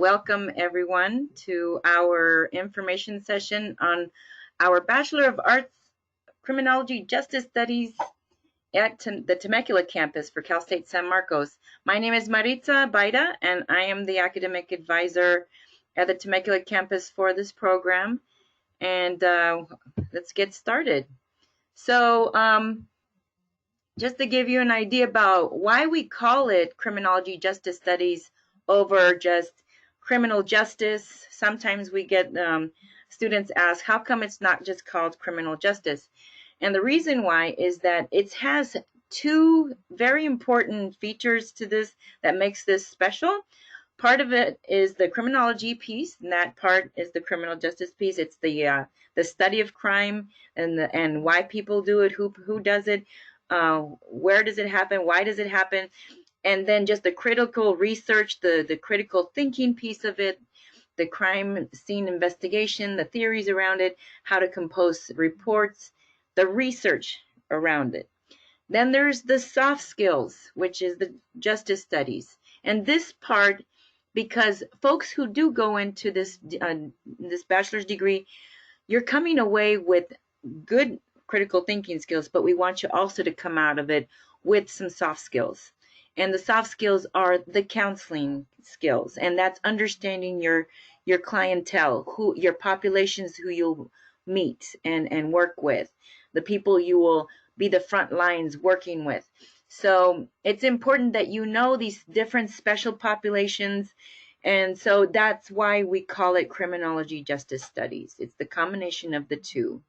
Welcome everyone to our information session on our Bachelor of Arts Criminology Justice Studies at the Temecula campus for Cal State San Marcos. My name is Maritza Baida, and I am the academic advisor at the Temecula campus for this program. And let's get started. So just to give you an idea about why we call it Criminology Justice Studies over just criminal justice. Sometimes we get students ask, how come it's not just called criminal justice? And the reason why is that it has two very important features to this that makes this special. Part of it is the criminology piece, and that part is the criminal justice piece. It's the study of crime and why people do it, who does it, where does it happen, why does it happen, and then just the critical research, the critical thinking piece of it, the crime scene investigation, the theories around it, how to compose reports, the research around it. Then there's the soft skills, which is the justice studies. And this part, because folks who do go into this bachelor's degree, you're coming away with good critical thinking skills, but we want you also to come out of it with some soft skills. And the soft skills are the counseling skills, and that's understanding your clientele, who your populations, who you'll meet and work with, the people you will be the front lines working with. So it's important that you know these different special populations, and so that's why we call it criminology justice studies. It's the combination of the two.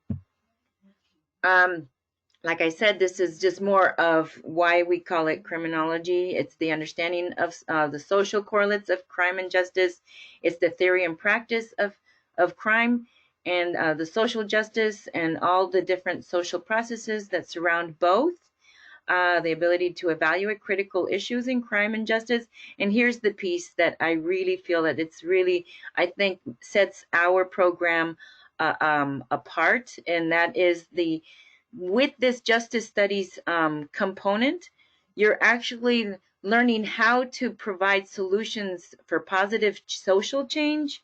Like I said, this is just more of why we call it criminology. It's the understanding of the social correlates of crime and justice. It's the theory and practice of crime and the social justice and all the different social processes that surround both. The ability to evaluate critical issues in crime and justice. And here's the piece that I really feel that it's really, I think, sets our program apart, and that is with this justice studies component, you're actually learning how to provide solutions for positive social change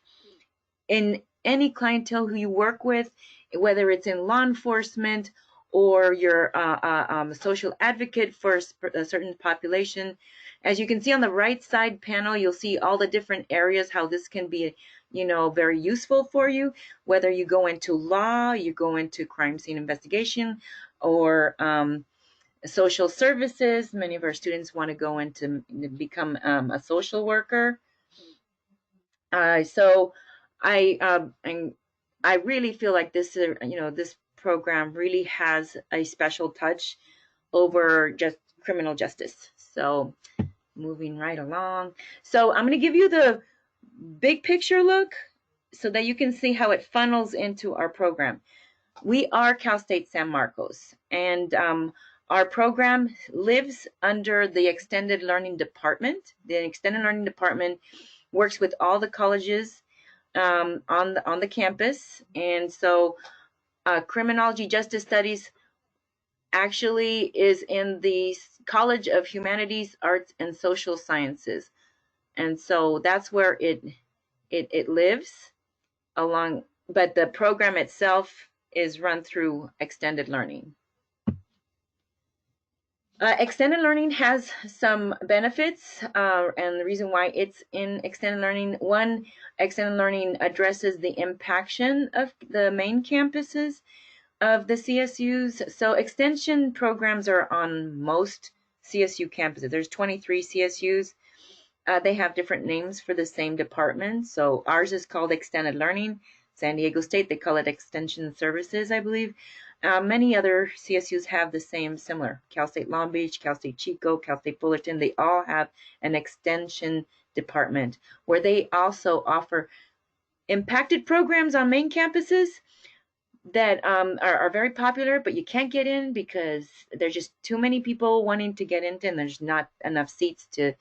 in any clientele who you work with, whether it's in law enforcement or you're a social advocate for a certain population. As you can see on the right side panel, you'll see all the different areas how this can be, very useful for you, whether you go into law, you go into crime scene investigation, or social services. Many of our students want to go into become a social worker. So I really feel like this program really has a special touch over just criminal justice. So moving right along. So I'm going to give you the big picture look so that you can see how it funnels into our program. We are Cal State San Marcos, and our program lives under the Extended Learning Department. The Extended Learning Department works with all the colleges on the campus, and so Criminology Justice Studies actually is in the College of Humanities, Arts, and Social Sciences. And so that's where it lives along, but the program itself is run through extended learning. Extended learning has some benefits, and the reason why it's in extended learning, one, extended learning addresses the impaction of the main campuses of the CSUs. So extension programs are on most CSU campuses. There's 23 CSUs. They have different names for the same department. So ours is called Extended Learning. San Diego State, they call it Extension Services, I believe. Many other CSUs have the same similar. Cal State Long Beach, Cal State Chico, Cal State Fullerton, they all have an extension department where they also offer impacted programs on main campuses that are very popular, but you can't get in because there's just too many people wanting to get into, and there's not enough seats to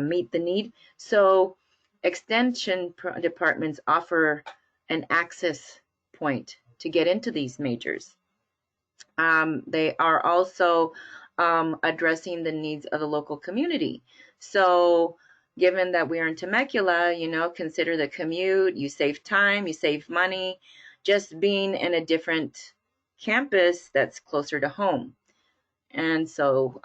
meet the need. So extension departments offer an access point to get into these majors. They are also addressing the needs of the local community. So given that we are in Temecula, consider the commute, you save time, you save money, just being in a different campus that's closer to home. And so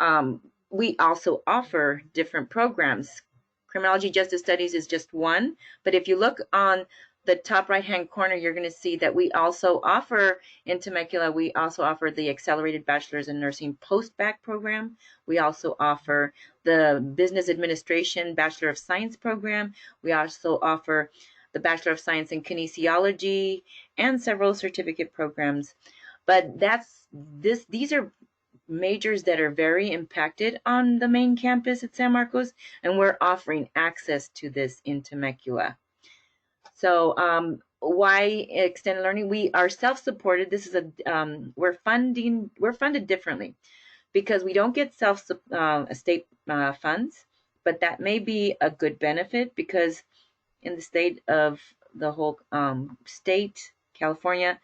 we also offer different programs. Criminology Justice Studies is just one, but if you look on the top right-hand corner, you're going to see that we also offer in Temecula, we also offer the Accelerated Bachelor's in Nursing Post-Bac program. We also offer the Business Administration Bachelor of Science program. We also offer the Bachelor of Science in Kinesiology and several certificate programs. But these are majors that are very impacted on the main campus at San Marcos, and we're offering access to this in Temecula. So why extended learning? We are self-supported. This is we're funded differently because we don't get state funds, but that may be a good benefit because in the state of the whole state, California,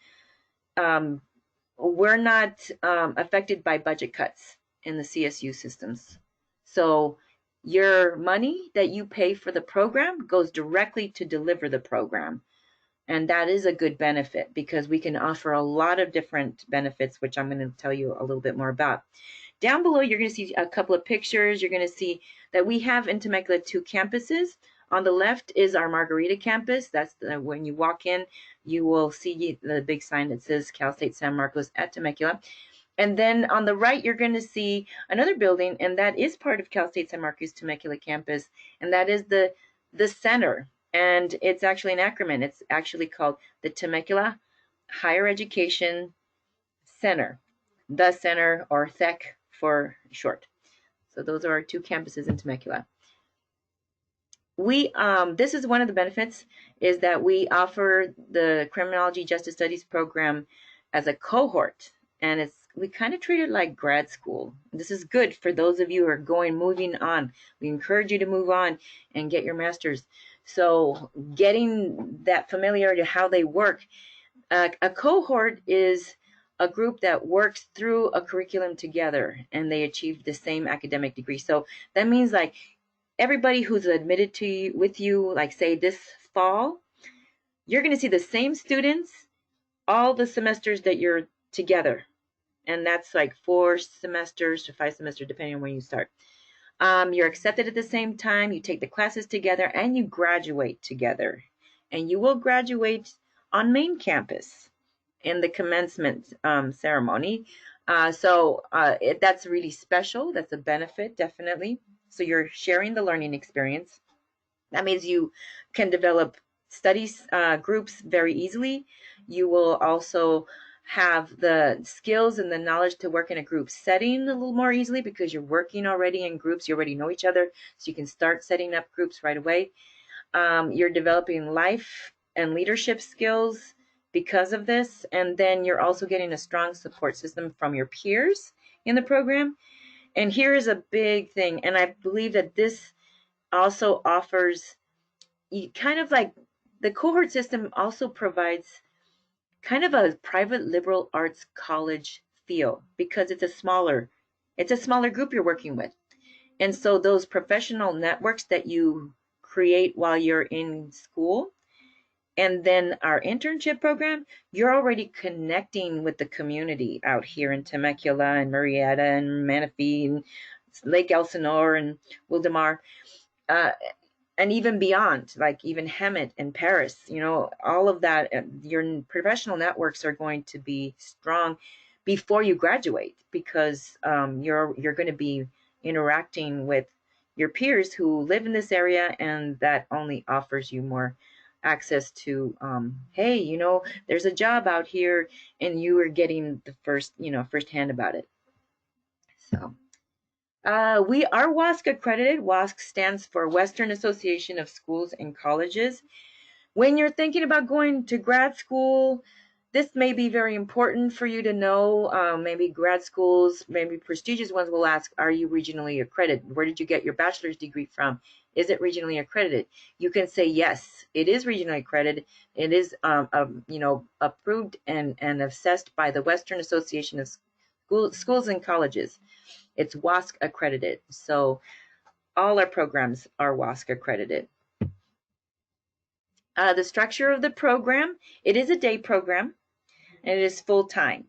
we're not affected by budget cuts in the CSU systems. So your money that you pay for the program goes directly to deliver the program. And that is a good benefit because we can offer a lot of different benefits, which I'm going to tell you a little bit more about. Down below, you're going to see a couple of pictures. You're going to see that we have in Temecula 2 campuses. On the left is our Margarita campus. That's when you walk in, you will see the big sign that says Cal State San Marcos at Temecula. And then on the right, you're going to see another building, and that is part of Cal State San Marcos Temecula campus, and that is the center. And it's actually an acronym. It's actually called the Temecula Higher Education Center, the Center, or THEC for short. So those are our 2 campuses in Temecula. This is one of the benefits is that we offer the Criminology Justice Studies program as a cohort, and we kind of treat it like grad school. This is good for those of you who are moving on. We encourage you to move on and get your master's. So getting that familiarity to how they work. A cohort is a group that works through a curriculum together and they achieve the same academic degree. So that means like everybody who's admitted to you with you, like say this fall, you're going to see the same students all the semesters that you're together. And that's like 4 semesters to 5 semesters, depending on when you start. You're accepted at the same time, you take the classes together, and you graduate together. And you will graduate on main campus in the commencement ceremony. That's really special. That's a benefit, definitely. So you're sharing the learning experience. That means you can develop studies groups very easily. You will also have the skills and the knowledge to work in a group setting a little more easily because you're working already in groups. You already know each other, so you can start setting up groups right away. You're developing life and leadership skills because of this, and then you're also getting a strong support system from your peers in the program. And here is a big thing, and I believe that this also offers kind of like the cohort system also provides kind of a private liberal arts college feel because it's a smaller group you're working with. And so those professional networks that you create while you're in school and then our internship program, you're already connecting with the community out here in Temecula and Murrieta and Manatee and Lake Elsinore and Wildomar. And even beyond, like even Hemet and Paris, all of that, your professional networks are going to be strong before you graduate because you're going to be interacting with your peers who live in this area, and that only offers you more access to, hey, there's a job out here, and you are getting the firsthand about it. So. We are WASC accredited. WASC stands for Western Association of Schools and Colleges. When you're thinking about going to grad school, this may be very important for you to know. Maybe grad schools, maybe prestigious ones will ask, are you regionally accredited? Where did you get your bachelor's degree from? Is it regionally accredited? You can say, yes, it is regionally accredited. It is approved and assessed by the Western Association of Schools and Colleges. It's WASC accredited. So All our programs are WASC accredited. The structure of the program, it is a day program, and it is full-time.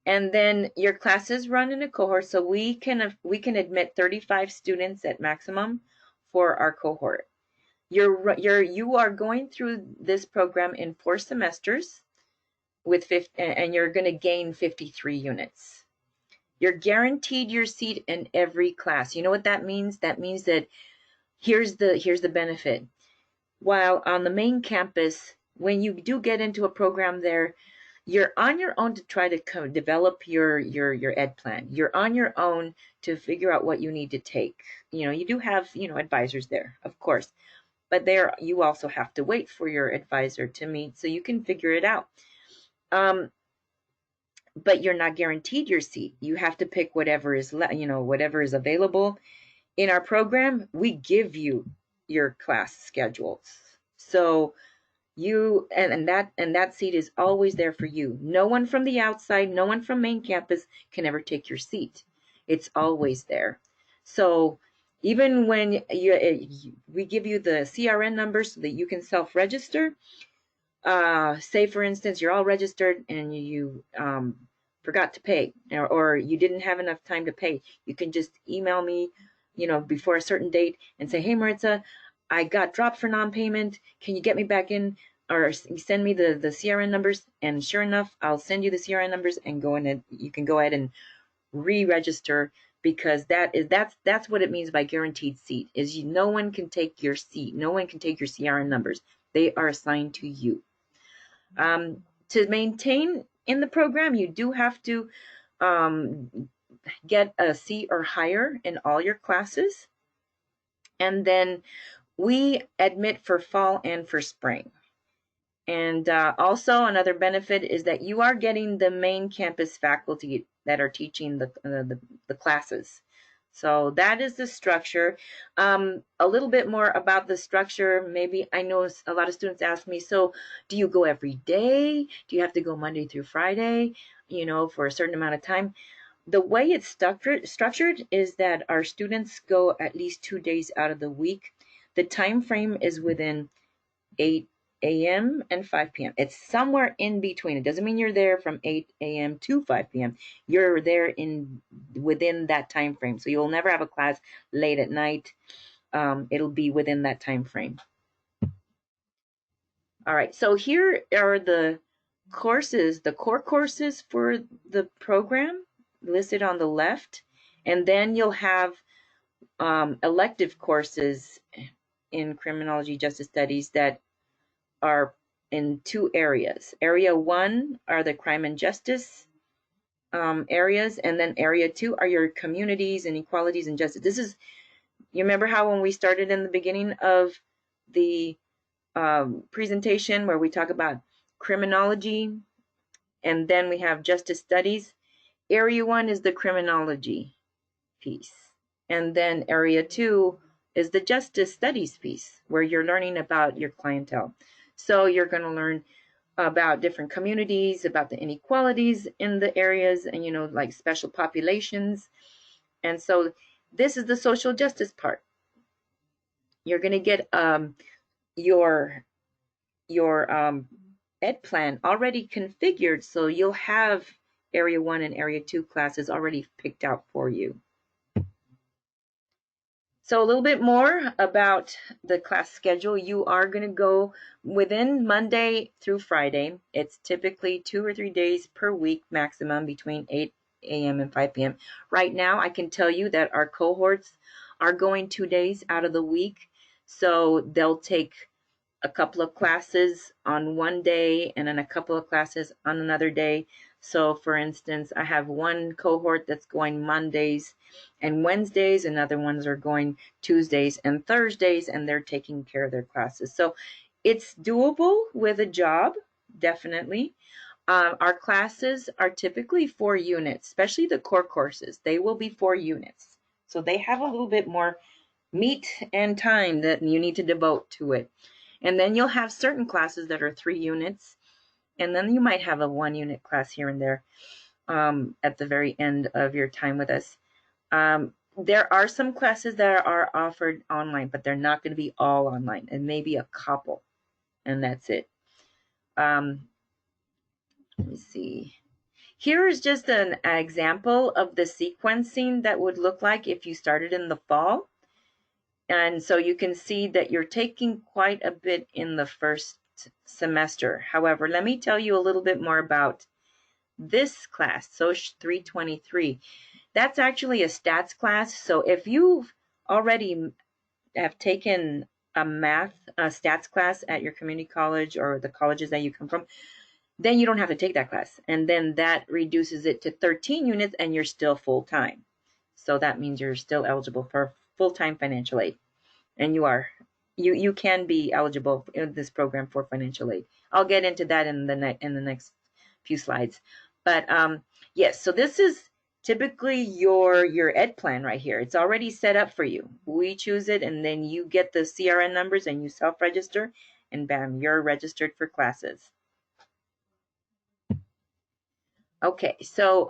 And then your classes run in a cohort, so we can admit 35 students at maximum for our cohort. You are going through this program in 4 semesters with 50, and you're going to gain 53 units. You're guaranteed your seat in every class. You know what that means? That means that here's the benefit. While on the main campus, when you do get into a program there, you're on your own to try to develop your ed plan. You're on your own to figure out what you need to take. You do have, advisors there, of course, but there you also have to wait for your advisor to meet so you can figure it out. But you're not guaranteed your seat. You have to pick whatever is whatever is available. In our program, we give you your class schedules. So you and that seat is always there for you. No one from the outside, no one from main campus can ever take your seat. It's always there. So even when we give you the CRN number so that you can self-register, say for instance you're all registered and you forgot to pay, or you didn't have enough time to pay, you can just email me before a certain date and say, hey Maritza, I got dropped for non-payment, can you get me back in, or send me the CRN numbers, and sure enough I'll send you the CRN numbers and you can go ahead and re-register, because that's what it means by guaranteed seat, is no one can take your seat, no one can take your CRN numbers, they are assigned to you. To maintain in the program, you do have to get a C or higher in all your classes. And then we admit for fall and for spring. And also another benefit is that you are getting the main campus faculty that are teaching the classes. So that is the structure. A little bit more about the structure. Maybe I know a lot of students ask me, so do you go every day? Do you have to go Monday through Friday, for a certain amount of time? The way it's structured is that our students go at least 2 days out of the week. The time frame is within 8 a.m. and 5 p.m. It's somewhere in between. It doesn't mean you're there from 8 a.m. to 5 p.m. You're there within that time frame. So you'll never have a class late at night. It'll be within that time frame. All right, so here are the courses, the core courses for the program listed on the left. And then you'll have elective courses in Criminology Justice Studies that are in 2 areas. Area 1 are the crime and justice areas, and then area 2 are your communities and equalities and justice. You remember how when we started in the beginning of the presentation where we talk about criminology, and then we have justice studies? Area 1 is the criminology piece, and then area 2 is the justice studies piece, where you're learning about your clientele. So you're going to learn about different communities, about the inequalities in the areas, and like special populations. And so this is the social justice part. You're going to get your ed plan already configured, so you'll have area 1 and area 2 classes already picked out for you. So a little bit more about the class schedule. You are going to go within Monday through Friday. It's typically 2 or 3 days per week maximum, between 8 a.m. and 5 p.m. Right now, I can tell you that our cohorts are going 2 days out of the week. So they'll take a couple of classes on one day and then a couple of classes on another day. So for instance, I have one cohort that's going Mondays and Wednesdays, and other ones are going Tuesdays and Thursdays, and they're taking care of their classes. So it's doable with a job, definitely. Our classes are typically 4 units, especially the core courses. They will be 4 units. So they have a little bit more meat and time that you need to devote to it. And then you'll have certain classes that are 3 units, and then you might have a 1-unit class here and there at the very end of your time with us. There are some classes that are offered online, but they're not going to be all online, and maybe a couple, and that's it. Let me see. Here is just an example of the sequencing that would look like if you started in the fall. And so you can see that you're taking quite a bit in the first semester. However, let me tell you a little bit more about this class, Soc 323. That's actually a stats class. So if you already have taken a stats class at your community college or the colleges that you come from, then you don't have to take that class. And then that reduces it to 13 units and you're still full-time. So that means you're still eligible for full-time financial aid. And you can be eligible in this program for financial aid. I'll get into that in the next few slides. But yes, so this is typically your ed plan right here. It's already set up for you. We choose it, and then you get the CRN numbers and you self-register, and bam, you're registered for classes. Okay, so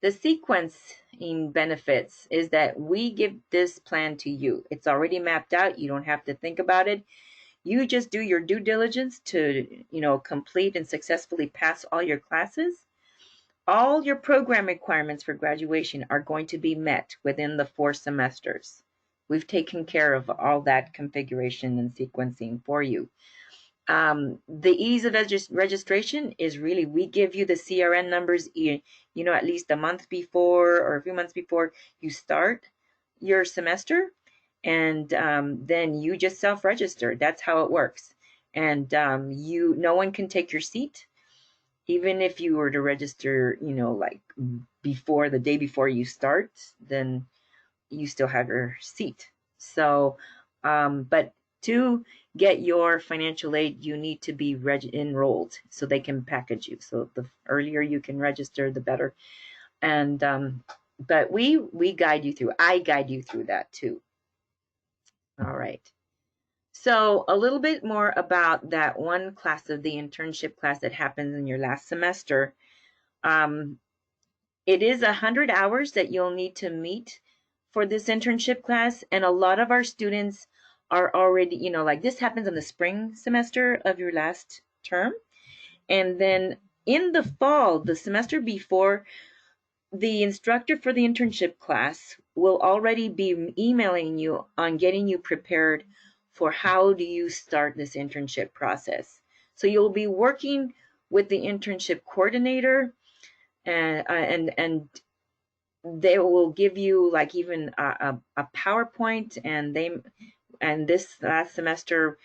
the sequencing benefits is that we give this plan to you. It's already mapped out. You don't have to think about it. You just do your due diligence to, complete and successfully pass all your classes. All your program requirements for graduation are going to be met within the 4 semesters. We've taken care of all that configuration and sequencing for you. The ease of registration is really, we give you the CRN numbers, at least a month before or a few months before you start your semester. And then you just self-register. That's how it works. And no one can take your seat. Even if you were to register, like before the day before you start, then you still have your seat. So, but to get your financial aid, you need to be enrolled so they can package you. So the earlier you can register, the better. And but we guide you through. I guide you through that too. All right. So a little bit more about that one class of the internship class that happens in your last semester. It is 100 hours that you'll need to meet for this internship class, and a lot of our students are already, like this happens in the spring semester of your last term, and then in the fall, the semester before, the instructor for the internship class will already be emailing you on getting you prepared for how do you start this internship process. So you'll be working with the internship coordinator, and they will give you like even a PowerPoint, and this last semester,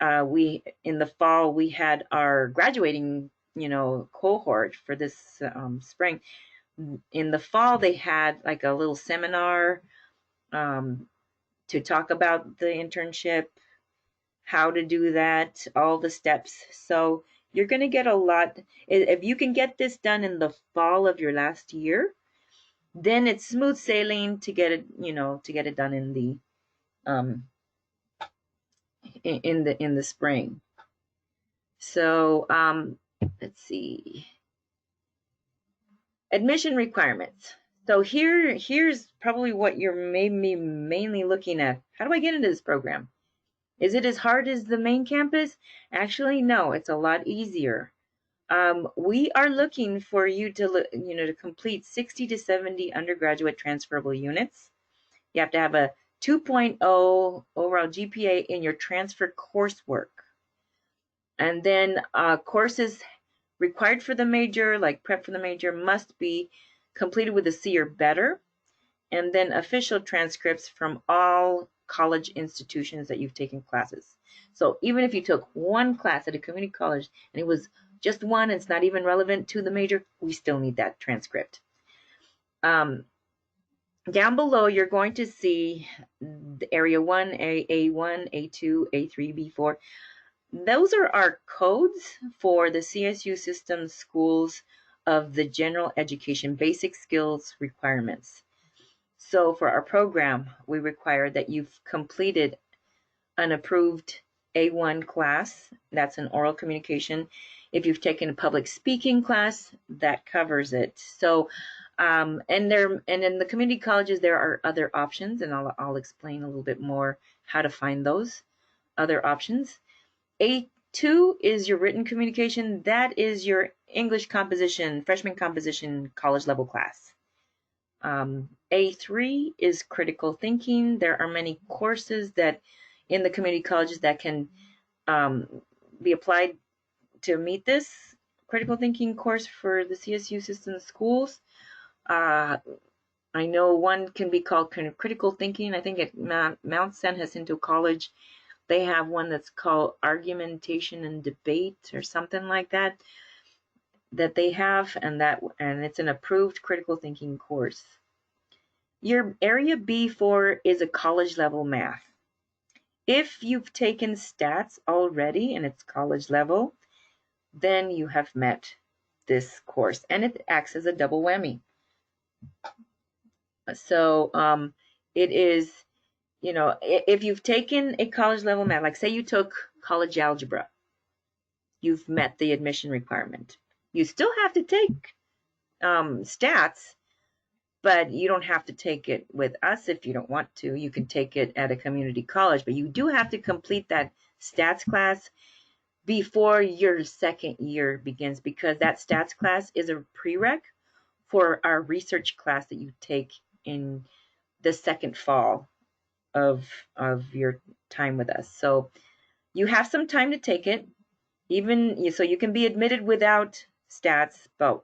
in the fall we had our graduating cohort for this spring. In the fall they had like a little seminar to talk about the internship, how to do that, all the steps. So you're going to get a lot. If you can get this done in the fall of your last year, then it's smooth sailing to get it done in the in the spring. So let's see. Admission requirements. So here's probably what you're maybe mainly looking at. How do I get into this program? Is it as hard as the main campus? Actually, no, it's a lot easier. We are looking for you to complete 60 to 70 undergraduate transferable units. You have to have a 2.0 overall GPA in your transfer coursework. And then courses required for the major, like prep for the major, must be completed with a C or better. And then official transcripts from all college institutions that you've taken classes. So even if you took one class at a community college and it was just one, it's not even relevant to the major, we still need that transcript. Down below, you're going to see the Area 1, A1, A2, A3, B4. Those are our codes for the CSU system schools of the general education basic skills requirements. So for our program, we require that you've completed an approved A1 class. That's an oral communication. If you've taken a public speaking class, that covers it. So And in the community colleges there are other options, and I'll explain a little bit more how to find those other options. A2 is your written communication. That is your English composition, freshman composition, college level class. A3 is critical thinking. There are many courses that in the community colleges that can be applied to meet this critical thinking course for the CSU system schools. I know one can be called kind of critical thinking. I think at Mount San Jacinto College, they have one that's called argumentation and debate or something like that they have, and it's an approved critical thinking course. Your area B4 is a college level math. If you've taken stats already and it's college level, then you have met this course, and it acts as a double whammy. So it is, if you've taken a college level math, like say you took college algebra, you've met the admission requirement. You still have to take stats, but you don't have to take it with us if you don't want to. You can take it at a community college, but you do have to complete that stats class before your second year begins, because that stats class is a prereq for our research class that you take in the second fall of your time with us. So you have some time to take it, even so you can be admitted without stats, but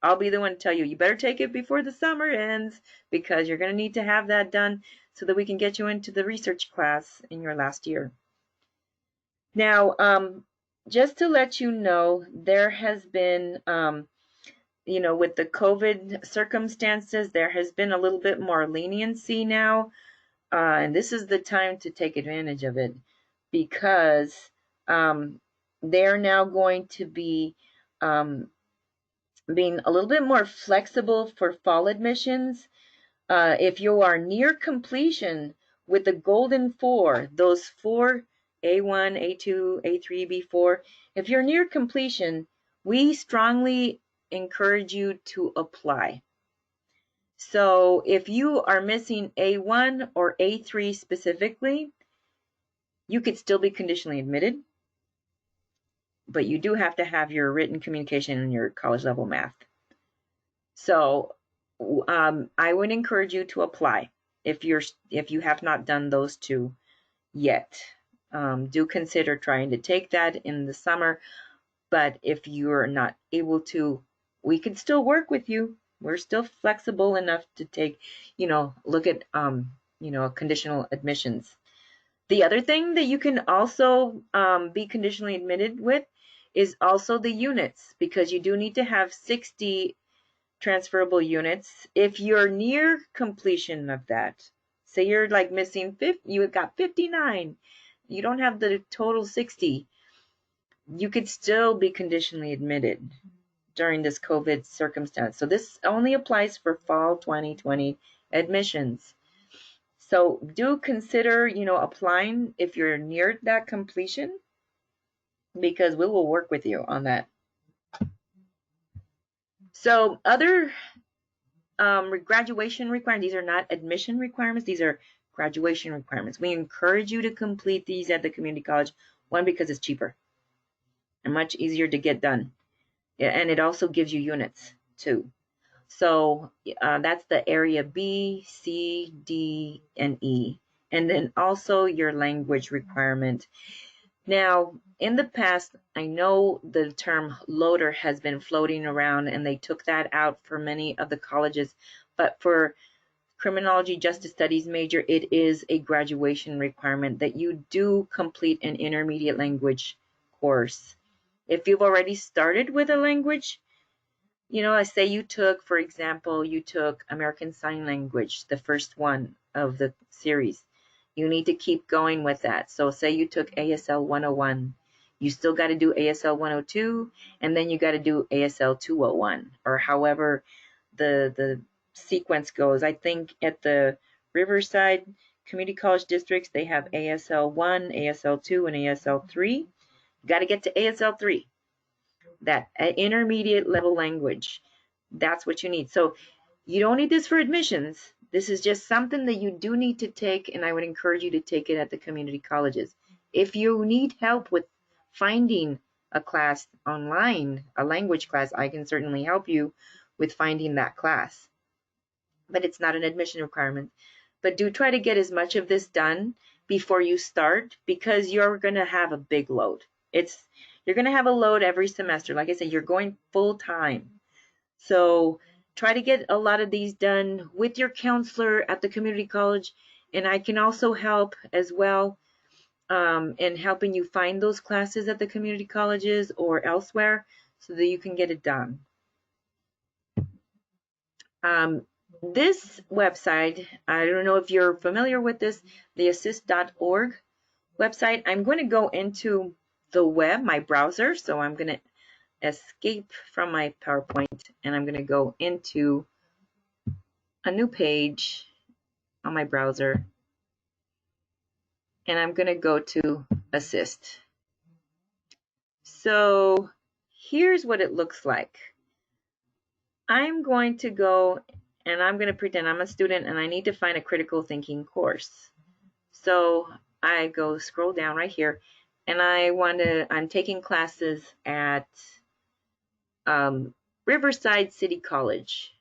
I'll be the one to tell you better take it before the summer ends, because you're going to need to have that done so that we can get you into the research class in your last year. Now, just to let you know, there has been, with the COVID circumstances, there has been a little bit more leniency now, and this is the time to take advantage of it, because they're now going to be being a little bit more flexible for fall admissions. If you are near completion with the golden four, those four, A1, A2, A3, B4, if you're near completion, we strongly encourage you to apply. So if you are missing A1 or A3 specifically, you could still be conditionally admitted, but you do have to have your written communication and your college level math. So I would encourage you to apply if you have not done those two yet. Do consider trying to take that in the summer, but if you're not able to, we can still work with you. We're still flexible enough to take, look at, conditional admissions. The other thing that you can also be conditionally admitted with is also the units, because you do need to have 60 transferable units. If you're near completion of that, say you're like missing 50, you got 59, you don't have the total 60, you could still be conditionally admitted during this COVID circumstance. So this only applies for fall 2020 admissions. So do consider, applying if you're near that completion, because we will work with you on that. So other graduation requirements, these are not admission requirements, these are graduation requirements. We encourage you to complete these at the community college, one, because it's cheaper and much easier to get done. And it also gives you units too. So that's the area B, C, D, and E. And then also your language requirement. Now, in the past, I know the term loader has been floating around, and they took that out for many of the colleges. But for Criminology Justice Studies major, it is a graduation requirement that you do complete an intermediate language course. If you've already started with a language, I say you took, for example, you took American Sign Language, the first one of the series. You need to keep going with that. So say you took ASL 101, you still got to do ASL 102, and then you got to do ASL 201, or however the sequence goes. I think at the Riverside Community College districts, they have ASL 1, ASL 2, and ASL 3. You got to get to ASL 3. That intermediate level language, that's what you need. So You don't need this for admissions. This is just something that you do need to take, and I would encourage you to take it at the community colleges. If you need help with finding a class online, a language class, I can certainly help you with finding that class. But it's not an admission requirement. But do try to get as much of this done before you start, because you're going to have a big load. You're going to have a load every semester. Like I said, you're going full time. So try to get a lot of these done with your counselor at the community college. And I can also help as well in helping you find those classes at the community colleges or elsewhere so that you can get it done. This website, I don't know if you're familiar with this, the assist.org website. I'm going to go into the web, my browser. So I'm going to escape from my PowerPoint and I'm going to go into a new page on my browser and I'm going to go to Assist. So here's what it looks like. I'm going to go and I'm going to pretend I'm a student and I need to find a critical thinking course. So I go scroll down right here and I'm taking classes at Riverside City College.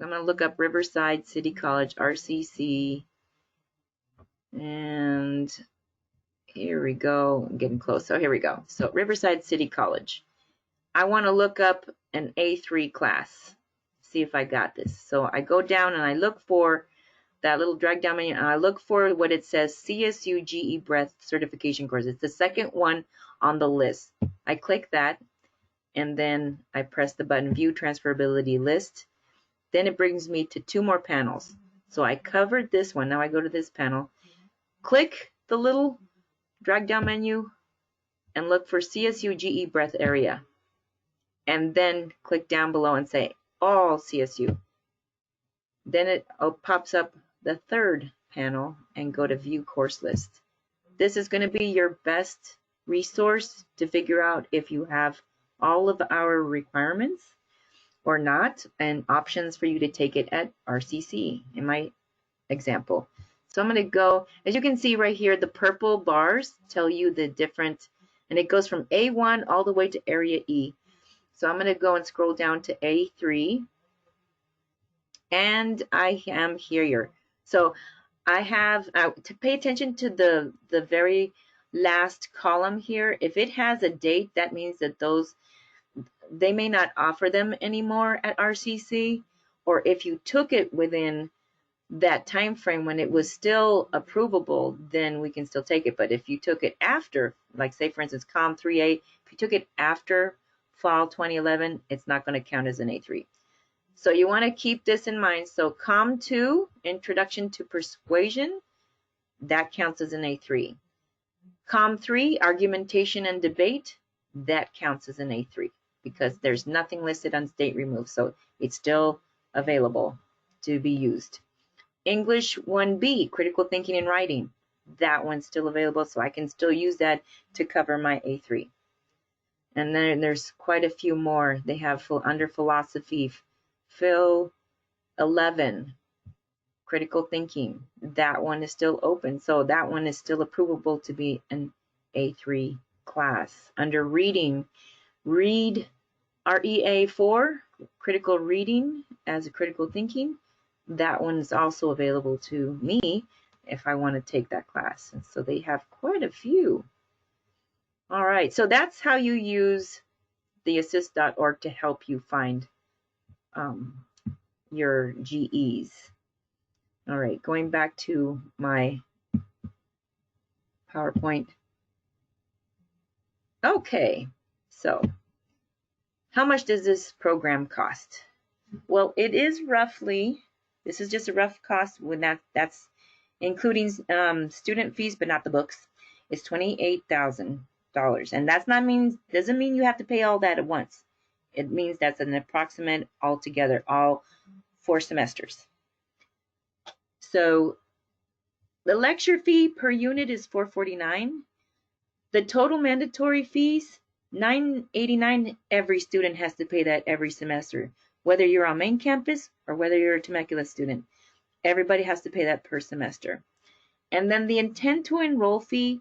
I'm going to look up Riverside City College, RCC, and here we go. I'm getting close. So here we go. So Riverside City College. I want to look up an A3 class, see if I got this. So I go down and I look for that little drag down menu and I look for what it says CSU GE Breath Certification Course. It's the second one on the list. I click that and then I press the button View Transferability List. Then it brings me to two more panels. So I covered this one. Now I go to this panel, click the little drag down menu and look for CSU GE Breath area. And then click down below and say all CSU. Then it pops up the third panel and go to View Course List. This is going to be your best resource to figure out if you have all of our requirements or not, and options for you to take it at RCC in my example. So I'm going to go, as you can see right here, the purple bars tell you the different, and it goes from A1 all the way to Area E. So I'm going to go and scroll down to A3, and I am here. So I have to pay attention to the very last column here. If it has a date, that means that they may not offer them anymore at RCC, or if you took it within that time frame when it was still approvable, then we can still take it. But if you took it after, like say for instance COM 3A, if you took it after fall 2011, it's not going to count as an A3. So you want to keep this in mind. So COM 2, Introduction to Persuasion, that counts as an A3. COM 3, Argumentation and Debate, that counts as an A3 because there's nothing listed on date removed, so it's still available to be used. English 1B, Critical Thinking and Writing, that one's still available, so I can still use that to cover my A3. And then there's quite a few more. They have under philosophy, Phil 11, Critical Thinking, that one is still open, so that one is still approvable to be an A3 class. Under reading, read REA4, Critical Reading as a Critical Thinking, that one is also available to me if I want to take that class. And so they have quite a few. All right, so that's how you use the assist.org to help you find your GEs. All right, going back to my PowerPoint. Okay, so how much does this program cost? Well, it is roughly, this is just a rough cost when that's including student fees, but not the books. It's $28,000, and that's doesn't mean you have to pay all that at once. It means that's an approximate altogether, all 4 semesters. So the lecture fee per unit is $449. The total mandatory fees, $989. Every student has to pay that every semester. whether you're on main campus or whether you're a Temecula student. Everybody has to pay that per semester. And then the intent to enroll fee,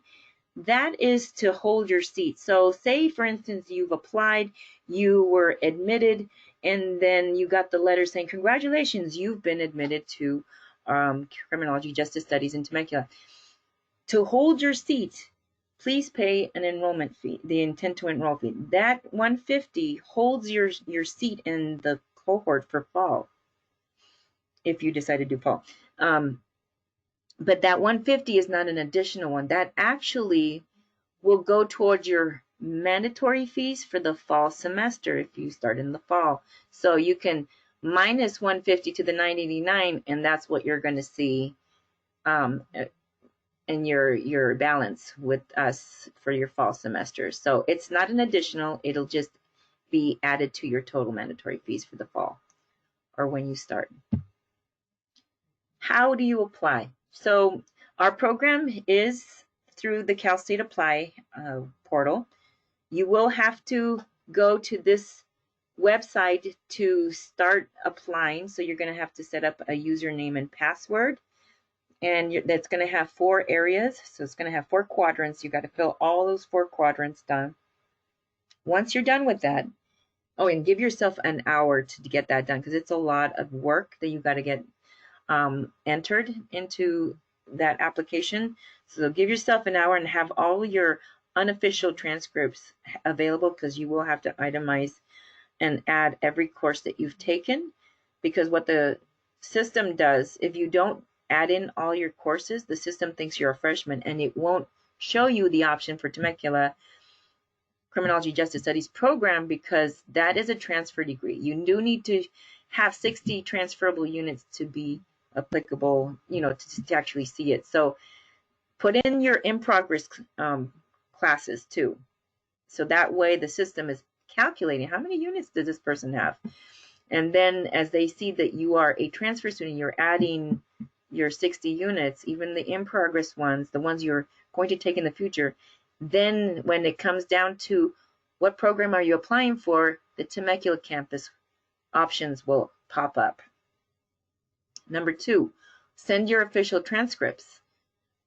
that is to hold your seat. So say, for instance, you've applied, you were admitted, and then you got the letter saying, congratulations, you've been admitted to Criminology Justice Studies in Temecula. To hold your seat, please pay an enrollment fee, the intent to enroll fee. That $150 holds your seat in the cohort for fall, if you decide to do fall. But that $150 is not an additional one. That actually will go towards your mandatory fees for the fall semester if you start in the fall. So you can minus $150 to the $989, and that's what you're going to see in your balance with us for your fall semester. So it's not an additional, it'll just be added to your total mandatory fees for the fall or when you start. How do you apply? So our program is through the Cal State Apply portal. You will have to go to this website to start applying. So you're going to have to set up a username and password. And that's going to have 4 areas. So it's going to have 4 quadrants. You got to fill all those 4 quadrants done. Once you're done with that, oh, and give yourself an hour to get that done because it's a lot of work that you got to get entered into that application. So give yourself an hour and have all your unofficial transcripts available because you will have to itemize and add every course that you've taken, because what the system does, if you don't add in all your courses, the system thinks you're a freshman and it won't show you the option for Temecula Criminology Justice Studies program because that is a transfer degree. You do need to have 60 transferable units to be applicable, to actually see it. So put in your in-progress classes too. So that way the system is calculating how many units does this person have. And then as they see that you are a transfer student, you're adding your 60 units, even the in-progress ones, the ones you're going to take in the future. Then when it comes down to what program are you applying for, the Temecula campus options will pop up. Number 2, send your official transcripts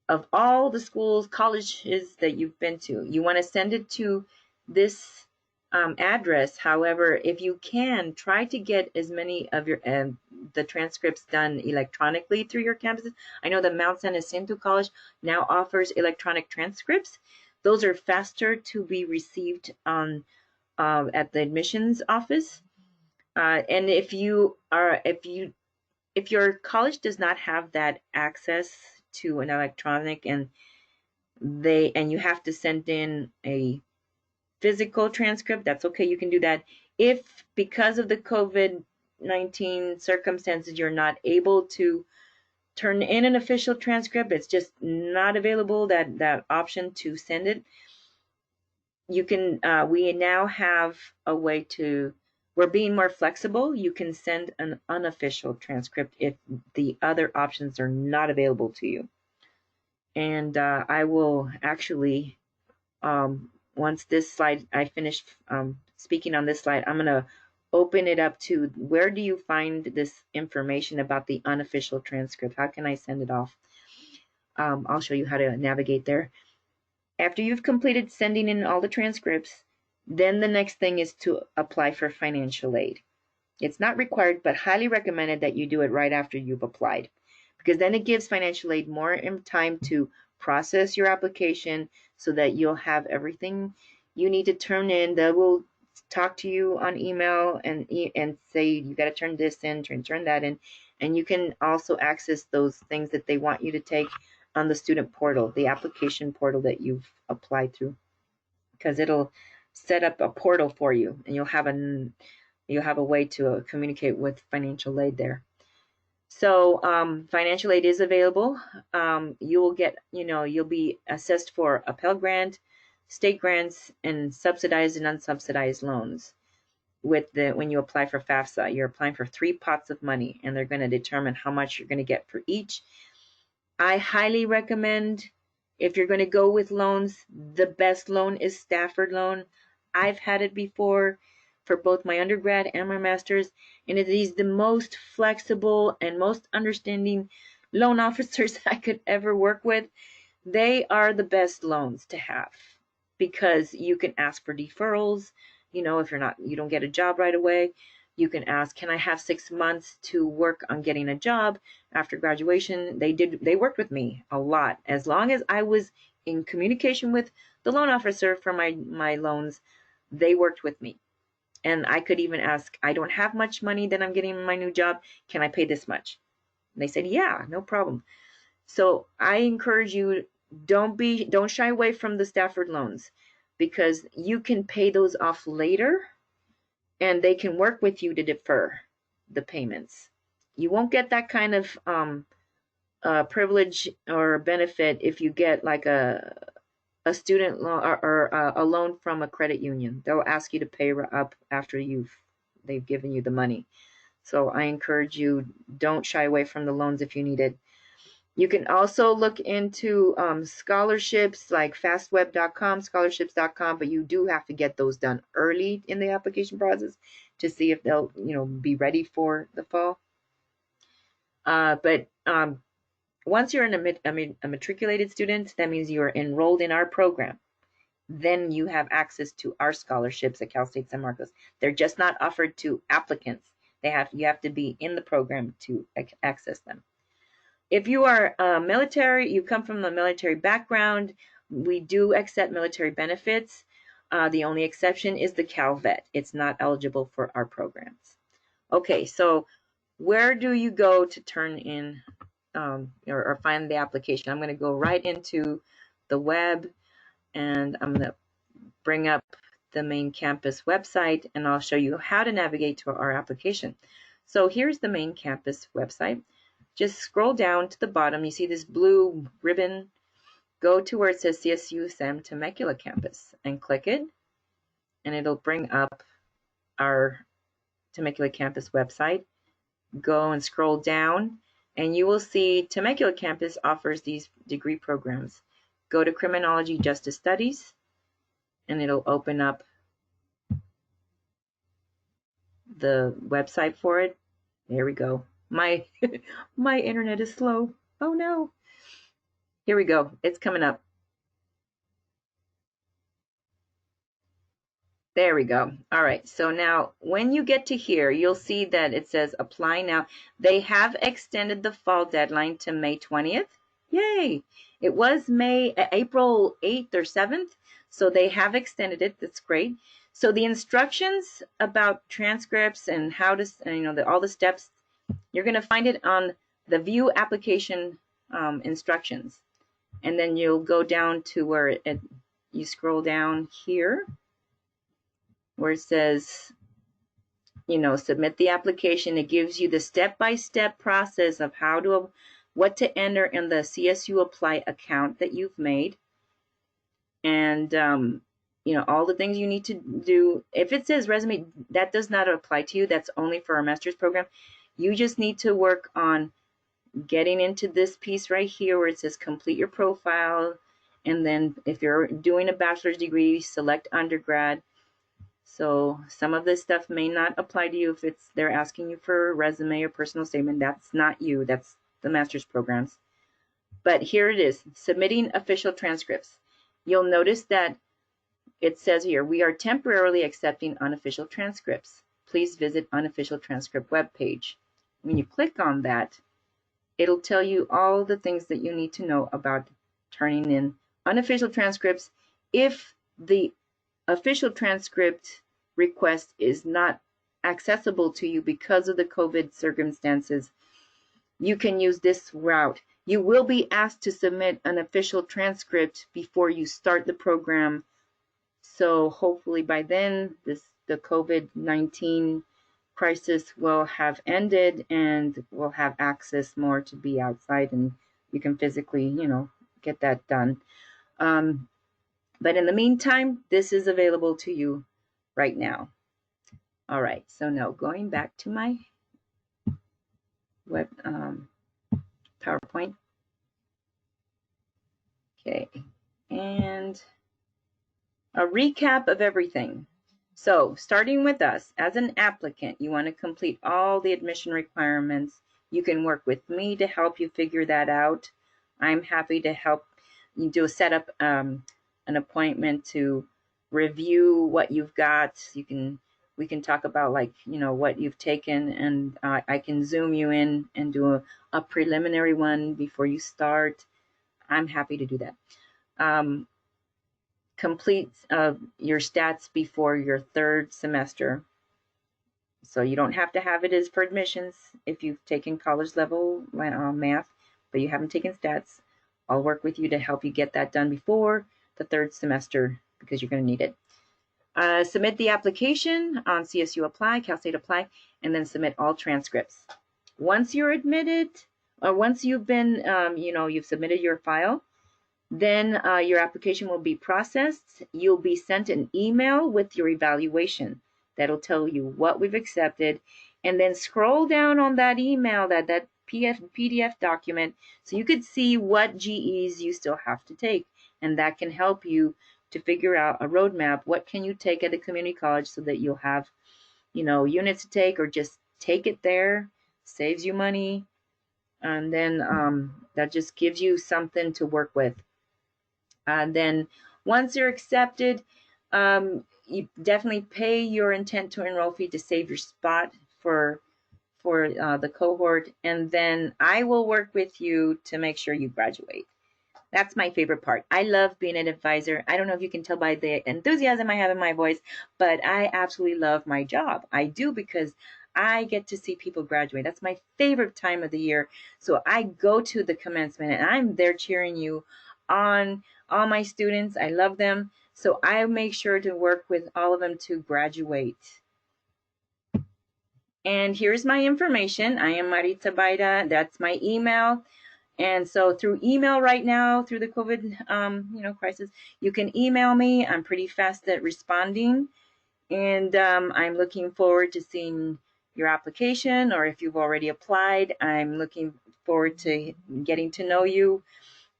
of all the schools, colleges that you've been to. You want to send it to this address. However, if you can, try to get as many of your the transcripts done electronically through your campuses. I know that Mount San Jacinto College now offers electronic transcripts. Those are faster to be received on at the admissions office. And if your college does not have that access to an electronic and you have to send in a physical transcript, that's okay, you can do that. If because of the COVID-19 circumstances you're not able to turn in an official transcript, it's just not available, that option to send it, you can we now have a way to, we're being more flexible. You can send an unofficial transcript if the other options are not available to you. And I will actually once this slide, I finished speaking on this slide, I'm going to open it up to where do you find this information about the unofficial transcript? How can I send it off? I'll show you how to navigate there. After you've completed sending in all the transcripts, then the next thing is to apply for financial aid. It's not required, but highly recommended that you do it right after you've applied, because then it gives financial aid more time to process your application so that you'll have everything you need to turn in. They will talk to you on email and say you got to turn this in, turn that in, and you can also access those things that they want you to take on the student portal, the application portal that you've applied through, because it'll set up a portal for you, and you'll have a way to communicate with financial aid there. So financial aid is available. You will get, you'll be assessed for a Pell Grant, state grants, and subsidized and unsubsidized loans. When you apply for FAFSA, you're applying for 3 pots of money, and they're going to determine how much you're going to get for each. I highly recommend, if you're going to go with loans, the best loan is Stafford loan. I've had it before. for both my undergrad and my master's, and it is the most flexible and most understanding loan officers I could ever work with. They are the best loans to have because you can ask for deferrals. If you don't get a job right away, you can ask, can I have 6 months to work on getting a job after graduation? They worked with me a lot. As long as I was in communication with the loan officer for my loans, they worked with me. And I could even ask, I don't have much money that I'm getting in my new job. Can I pay this much? And they said, yeah, no problem. So I encourage you, don't shy away from the Stafford loans, because you can pay those off later and they can work with you to defer the payments. You won't get that kind of privilege or benefit if you get like a student loan or a loan from a credit union. They'll ask you to pay up after they've given you the money. So I encourage you, don't shy away from the loans if you need it. You can also look into scholarships like fastweb.com, scholarships.com, but you do have to get those done early in the application process to see if they'll, be ready for the fall. But once you're a matriculated student, that means you are enrolled in our program. Then you have access to our scholarships at Cal State San Marcos. They're just not offered to applicants. You have to be in the program to access them. If you are military, you come from a military background, we do accept military benefits. The only exception is the Cal Vet. It's not eligible for our programs. Okay, so where do you go to turn in or find the application? I'm going to go right into the web, and I'm going to bring up the main campus website, and I'll show you how to navigate to our application. So here's the main campus website. Just scroll down to the bottom. You see this blue ribbon. Go to where it says CSU Sam Temecula campus and click it, and it'll bring up our Temecula campus website. Go and scroll down, and you will see Temecula campus offers these degree programs. Go to Criminology Justice Studies, and it'll open up the website for it. There we go. My internet is slow. Oh no. Here we go. It's coming up. There we go. All right. So now when you get to here, you'll see that it says apply now. They have extended the fall deadline to May 20th. Yay. It was April 8th or 7th. So they have extended it. That's great. So the instructions about transcripts and how to, all the steps, you're going to find it on the view application instructions. And then you'll go down to where you scroll down here, where it says, submit the application. It gives you the step-by-step process of what to enter in the CSU Apply account that you've made. And, all the things you need to do. If it says resume, that does not apply to you. That's only for our master's program. You just need to work on getting into this piece right here where it says complete your profile. And then if you're doing a bachelor's degree, select undergrad. So some of this stuff may not apply to you if they're asking you for a resume or personal statement. That's not you. That's the master's programs. But here it is, submitting official transcripts. You'll notice that it says here, we are temporarily accepting unofficial transcripts. Please visit unofficial transcript webpage. When you click on that, it'll tell you all the things that you need to know about turning in unofficial transcripts. If the official transcript request is not accessible to you because of the COVID circumstances, you can use this route. You will be asked to submit an official transcript before you start the program. So hopefully by then, the COVID-19 crisis will have ended and we'll have access more to be outside and you can physically, get that done. But in the meantime, this is available to you right now. All right, so now going back to my web PowerPoint. Okay, and a recap of everything. So starting with us, as an applicant, you want to complete all the admission requirements. You can work with me to help you figure that out. I'm happy to help you set up an appointment to review what you've got. We can talk about, like, what you've taken, and I can zoom you in and do a preliminary one before you start. I'm happy to do that. Complete your stats before your third semester. So you don't have to have it as for admissions if you've taken college level math, but you haven't taken stats. I'll work with you to help you get that done before the third semester because you're going to need it. Submit the application on CSU Apply, Cal State Apply, and then submit all transcripts. Once you're admitted, or once you've been, you've submitted your file, then your application will be processed. You'll be sent an email with your evaluation that'll tell you what we've accepted, and then scroll down on that email, that PDF document, so you could see what GEs you still have to take, and that can help you to figure out a roadmap. What can you take at a community college so that you'll have, units to take, or just take it there, saves you money, and then that just gives you something to work with. Then once you're accepted, you definitely pay your intent to enroll fee to save your spot for the cohort, and then I will work with you to make sure you graduate. That's my favorite part. I love being an advisor. I don't know if you can tell by the enthusiasm I have in my voice, but I absolutely love my job. I do, because I get to see people graduate. That's my favorite time of the year. So I go to the commencement and I'm there cheering you on, all my students. I love them. So I make sure to work with all of them to graduate. And here's my information. I am Maritza Baida. That's my email. And so through email right now, through the COVID crisis, you can email me. I'm pretty fast at responding. And I'm looking forward to seeing your application, or if you've already applied, I'm looking forward to getting to know you.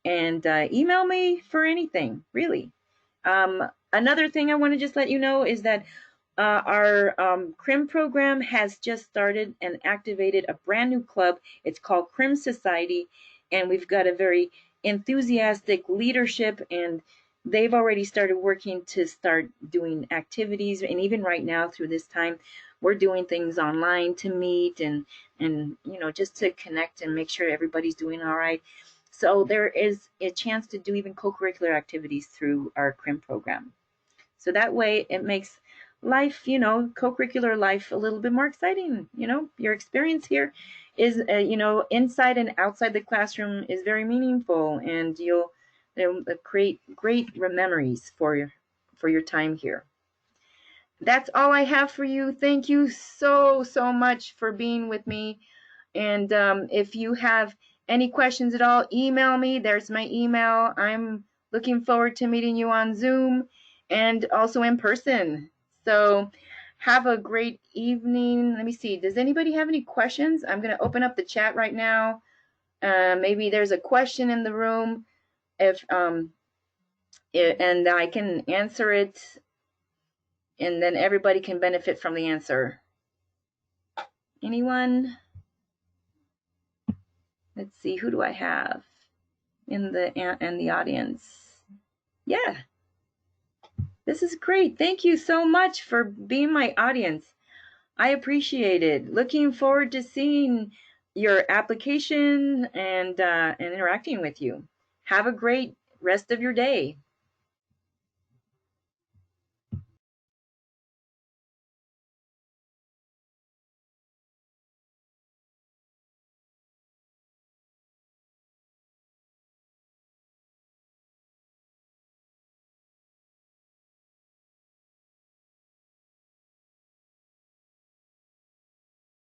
And email me for anything, really. Another thing I want to just let you know is that our Crim program has just started and activated a brand new club. It's called Crim Society, and we've got a very enthusiastic leadership, and they've already started working to start doing activities. And even right now, through this time, we're doing things online to meet and just to connect and make sure everybody's doing all right. So there is a chance to do even co-curricular activities through our Crim program. So that way it makes life, co-curricular life a little bit more exciting. Your experience here is, inside and outside the classroom is very meaningful, and you'll create great memories for your time here. That's all I have for you. Thank you so much for being with me. And if you have any questions at all, email me. There's my email. I'm looking forward to meeting you on Zoom and also in person. So have a great evening. Let me see. Does anybody have any questions? I'm going to open up the chat right now. Maybe there's a question in the room, and I can answer it, and then everybody can benefit from the answer. Anyone? Let's see, who do I have in the audience? Yeah, this is great. Thank you so much for being my audience. I appreciate it. Looking forward to seeing your application and interacting with you. Have a great rest of your day.